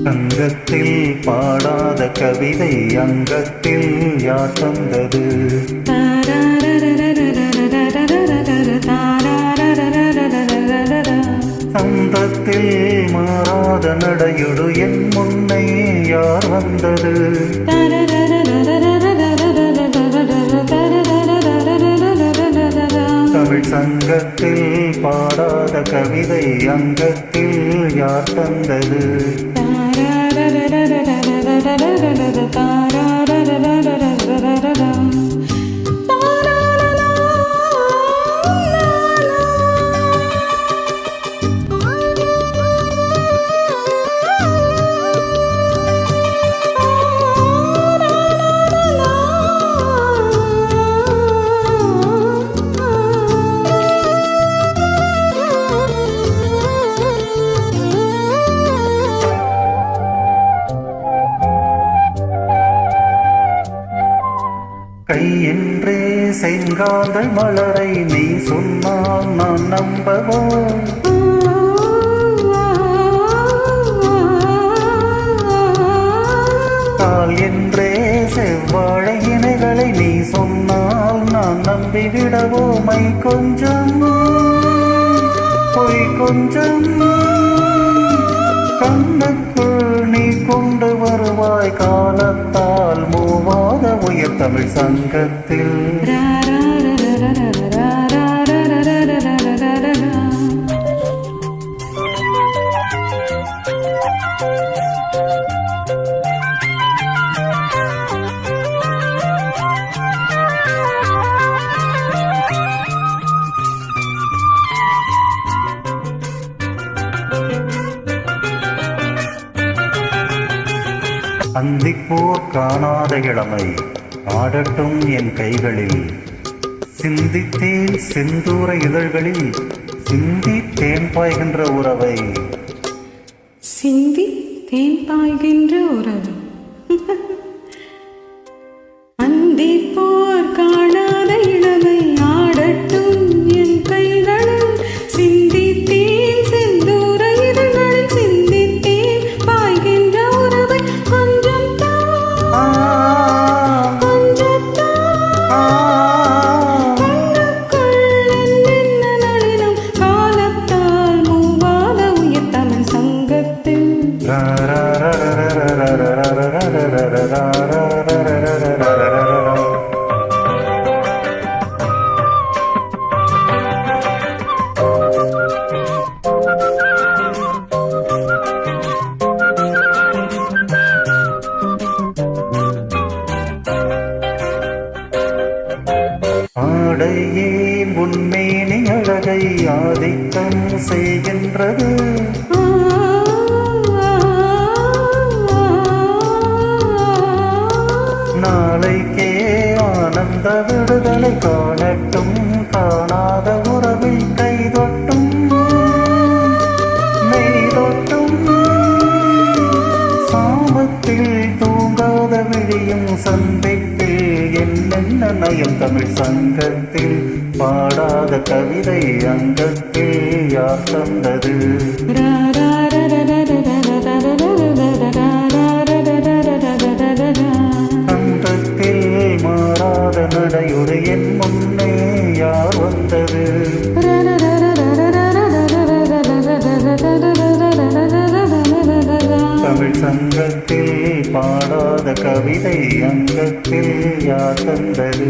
அங்கத்தில் பாடாத கவிதை அங்கத்தில் யார் தந்தது? சந்தத்தில் மாறாத நடையுடு என் முன்னை யார் வந்தது? தமிழ் சங்கத்தில் பாடாத கவிதை அங்கத்தில் யார் தந்தது? கை என்றே செங்காந்தள் மலரை நீ சொன்னால் நான் நம்பவோ? கால் என்றே செவ்வாழை இணைகளை நீ சொன்னால் நான் நம்பிவிடவோ? மை கொஞ்சம் பொய் கொஞ்சம் கண்ணுக்குள் நீ கொண்டு வருவாய் காலத்தால் மூவாத உயர் தமிழ் சங்கத்தில். அந்திப்போர் காணாத இளமை ஆடட்டும் என் கைகளில், சிந்தித்தேன் செந்தூர இதழ்களில் சிந்தி தேன் பாய்கின்ற உறவை. சிந்தி தேன் பாய்கின்ற உறவு. அந்திப்போர் காணாத இளமை ஆடட்டும் என் கைகளில், சிந்தி தேன் செந்தூர இதழ்களில் சிந்தி தேன் பாய்கின்ற உறவை. ஆடையே உன்மேனி அழகை ஆதிக்கம் செய்கின்றது. நாளைக்கே ஆனந்த விடுதலை காணட்டும் காணாத உறவை கைதொட்டும் மெய்தொட்டும் சாமத்தில் தூங்காத விழியும் சந்திப்பில் என்னென்ன நயம் தமிழ் சங்கத்தில் பாடாத கவிதை அங்கத்தில் யார் தந்தது? நடையுடு என் முன்னே யார் வந்தது? தமிழ் சங்கத்தில் பாடாத கவிதை அங்கத்தில் யார் தந்தது?